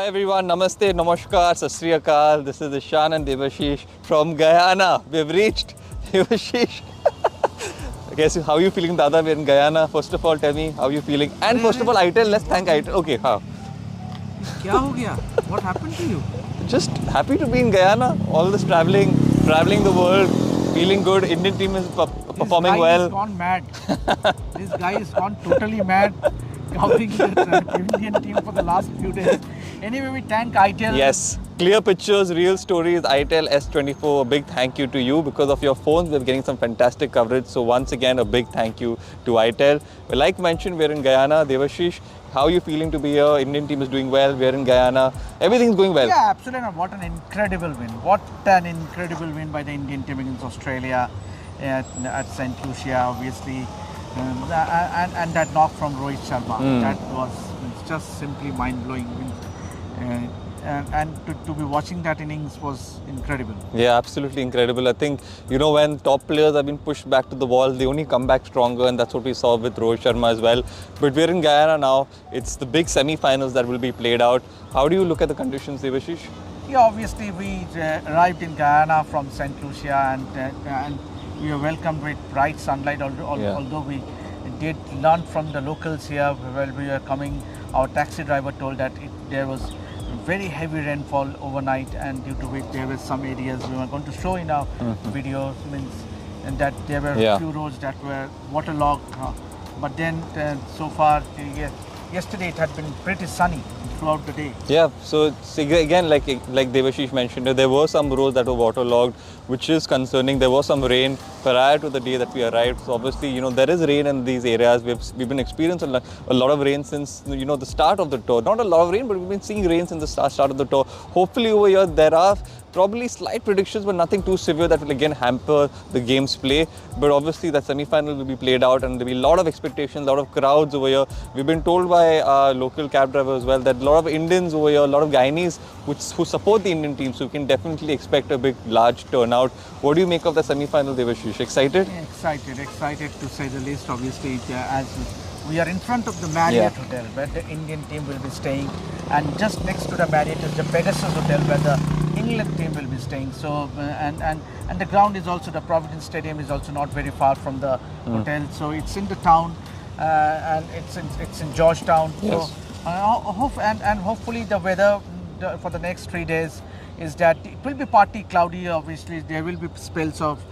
Hi everyone, Namaste, Namaskar, Sat Sri Akal. This is Ishan and Devashish from Guyana. We've reached Devashish. I guess how are you feeling, Dada? We're in Guyana. First of all, tell me how you feeling. And first of all, ITEL, let's thank ITEL. Okay, how? क्या हो गया? What happened to you? Just happy to be in Guyana. All this traveling the world, feeling good. Indian team is performing well. This guy is gone mad. This guy is gone totally mad, covering the Indian team for the last few days. Anyway, we thank ITEL. Yes, clear pictures, real stories. ITEL S24, a big thank you to you. Because of your phones, we're getting some fantastic coverage. So once again, a big thank you to ITEL. Like mentioned, we're in Guyana. Devashish, how are you feeling to be here? Indian team is doing well. We're in Guyana. Everything's going well. Yeah, absolutely. What an incredible win. What an incredible win by the Indian team against Australia at St. Lucia, obviously. And that knock from Rohit Sharma. That was just simply mind-blowing. And to be watching that innings was incredible. Yeah, absolutely incredible. I think, when top players have been pushed back to the wall, they only come back stronger, and that's what we saw with Rohit Sharma as well. But we're in Guyana now. It's the big semi-finals that will be played out. How do you look at the conditions, Devashish? Yeah, obviously we arrived in Guyana from St. Lucia and we were welcomed with bright sunlight, although we did learn from the locals here while we were coming. Our taxi driver told that there was very heavy rainfall overnight, and due to which there were some areas we were going to show in our videos, and that there were a few roads that were waterlogged. But then so far, yesterday it had been pretty sunny throughout the day. Yeah, so again, like Devashish mentioned, there were some roads that were waterlogged, which is concerning. There was some rain prior to the day that we arrived. So obviously, there is rain in these areas. We've been experiencing a lot of rain since the start of the tour. Not a lot of rain, but we've been seeing rain since the start of the tour. Hopefully over here there are probably slight predictions, but nothing too severe that will again hamper the game's play. But obviously that semi-final will be played out, and there'll be a lot of expectations, a lot of crowds over here. We've been told by our local cab driver as well that a lot of Indians over here, a lot of Guyanese who support the Indian team, so you can definitely expect a big, large turnout. What do you make of the semi-final, Devashish? Excited? Excited to say the least. Obviously, as we are in front of the Marriott Hotel where the Indian team will be staying, and just next to the Marriott is the Pegasus Hotel where the England team will be staying. So and the ground is also, the Providence Stadium is also not very far from the hotel. So it's in the town, and it's in Georgetown. Yes. So hopefully the weather for the next 3 days is that it will be partly cloudy. Obviously there will be spells of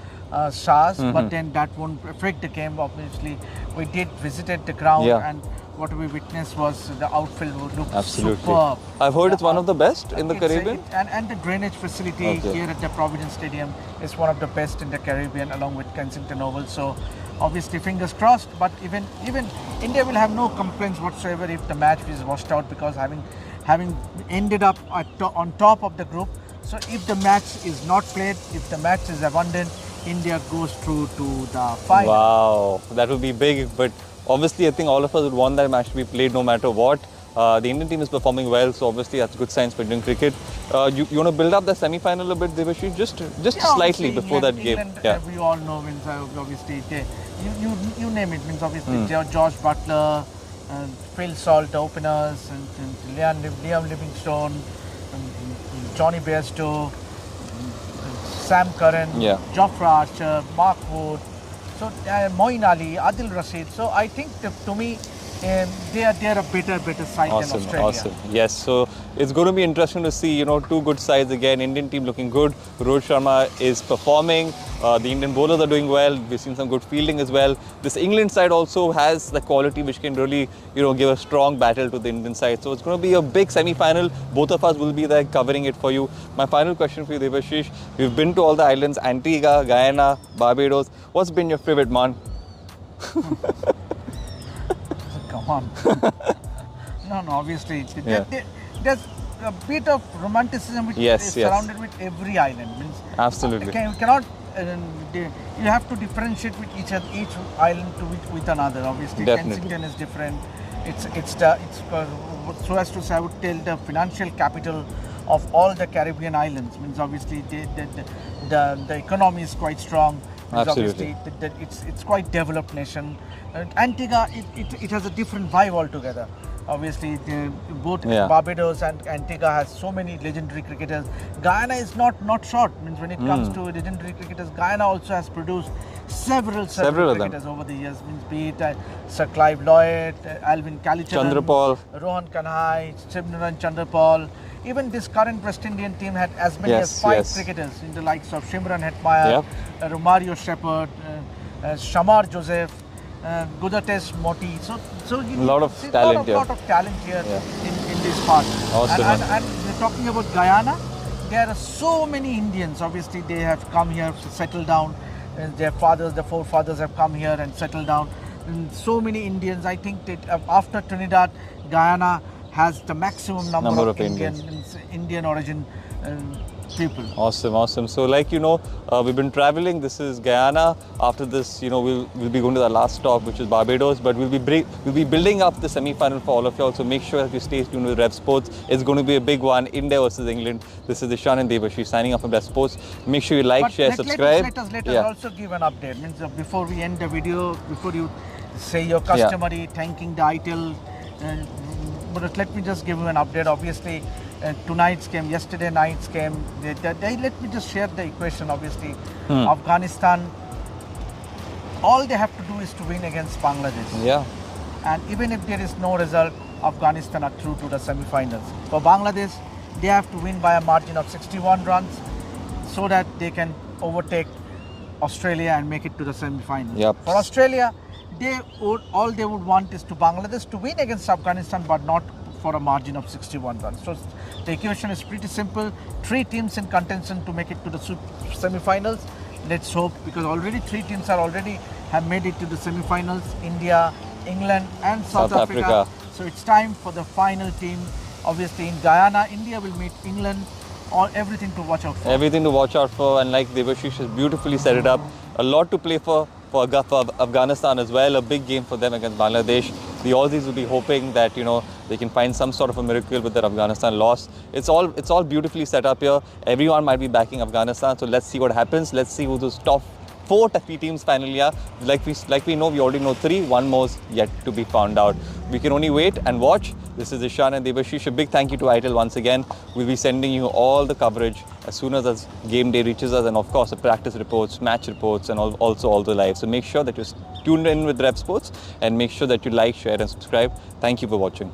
showers, but then that won't affect the game. Obviously we did visited the ground, and what we witnessed was the outfield would look superb. I've heard it's one of the best in the Caribbean. And the drainage facility here at the Providence Stadium is one of the best in the Caribbean, along with Kensington Oval. So obviously fingers crossed, but even India will have no complaints whatsoever if the match is washed out, because having ended up on top of the group. So if the match is not played, if the match is abandoned, India goes through to the final. Wow, that would be big. But obviously, I think all of us would want that match to be played no matter what. The Indian team is performing well, so obviously that's good signs for Indian cricket. You want to build up the semi-final a bit, Devashish? Just slightly before that game. England, we all know, means obviously you name it, means obviously George Butler, Phil Salt, the openers, and Liam Livingstone, Johnny Bairstow, Sam Curran, Jofra Archer, Mark Wood, so Moeen Ali, Adil Rashid. So I think to me they are a better side than Australia. Awesome. Yes, so it's going to be interesting to see, two good sides again. Indian team looking good. Rohit Sharma is performing. The Indian bowlers are doing well. We've seen some good fielding as well. This England side also has the quality which can really, give a strong battle to the Indian side. So it's going to be a big semi-final. Both of us will be there covering it for you. My final question for you, Devashish. We've been to all the islands, Antigua, Guyana, Barbados. What's been your favorite, man? Come on. No, obviously. There's a bit of romanticism which is surrounded with every island. Absolutely. You cannot. You have to differentiate with each island with another. Obviously, Kensington is different. It's so as to say, I would tell, the financial capital of all the Caribbean islands. Means obviously the economy is quite strong. Absolutely. It's quite developed nation. Antigua, it has a different vibe altogether. Obviously, both Yeah. Barbados and Antigua has so many legendary cricketers. Guyana is not short. Means when it comes to legendary cricketers, Guyana also has produced several Several of them. cricketers over the years. Means be it Sir Clive Lloyd, Alvin Kallicharran, Chandrapal. Rohan Kanhai, Shivnaran Chandrapal. Even this current West Indian team had as many Yes, as 5 yes. cricketers in the likes of Shimran Hetmeyer, Yep. Romario Shepherd, Shamar Joseph, Gudates Moti. So you Lot of see talent here. lot of talent here Yeah. in this part. Awesome, And we're talking about Guyana. There are so many Indians. Obviously, they have come here to settle down. Their fathers, their forefathers have come here and settled down. And so many Indians. I think that after Trinidad, Guyana has the maximum number of Indian origin people. Awesome, awesome. So like, we've been traveling. This is Guyana. After this, we'll be going to the last stop, which is Barbados. But we'll be building up the semi-final for all of y'all. So make sure that you stay tuned with Revsportz. It's going to be a big one. India versus England. This is Ishan and Devashish signing off from Revsportz. Make sure you like, share, subscribe. Let us also give an update. Means before we end the video, before you say your customary thanking the ITIL, but let me just give you an update. Obviously, tonight's game, yesterday night's game, let me just share the equation. Obviously, Afghanistan, all they have to do is to win against Bangladesh. Yeah. And even if there is no result, Afghanistan are through to the semi-finals. For Bangladesh, they have to win by a margin of 61 runs so that they can overtake Australia and make it to the semi-finals. Yep. For Australia, all they would want is to Bangladesh to win against Afghanistan, but not for a margin of 61 runs. So the equation is pretty simple. 3 teams in contention to make it to the semi-finals. Let's hope, because already 3 teams have made it to the semi-finals: India, England, and South Africa. So it's time for the final team. Obviously, in Guyana, India will meet England. Everything to watch out for. Everything to watch out for, and like Devashish has beautifully set it up, a lot to play for Afghanistan as well. A big game for them against Bangladesh. The Aussies will be hoping that they can find some sort of a miracle with their Afghanistan loss. It's all beautifully set up here. Everyone might be backing Afghanistan, so let's see what happens. Let's see who those top 4 teams finally are. Like we know, we already know 3. One more is yet to be found out. We can only wait and watch. This is Ishan and Devashish. A big thank you to ITIL once again. We'll be sending you all the coverage as soon as game day reaches us, and of course the practice reports, match reports, and also all the live. So make sure that you're tuned in with Revsportz, and make sure that you like, share, and subscribe. Thank you for watching.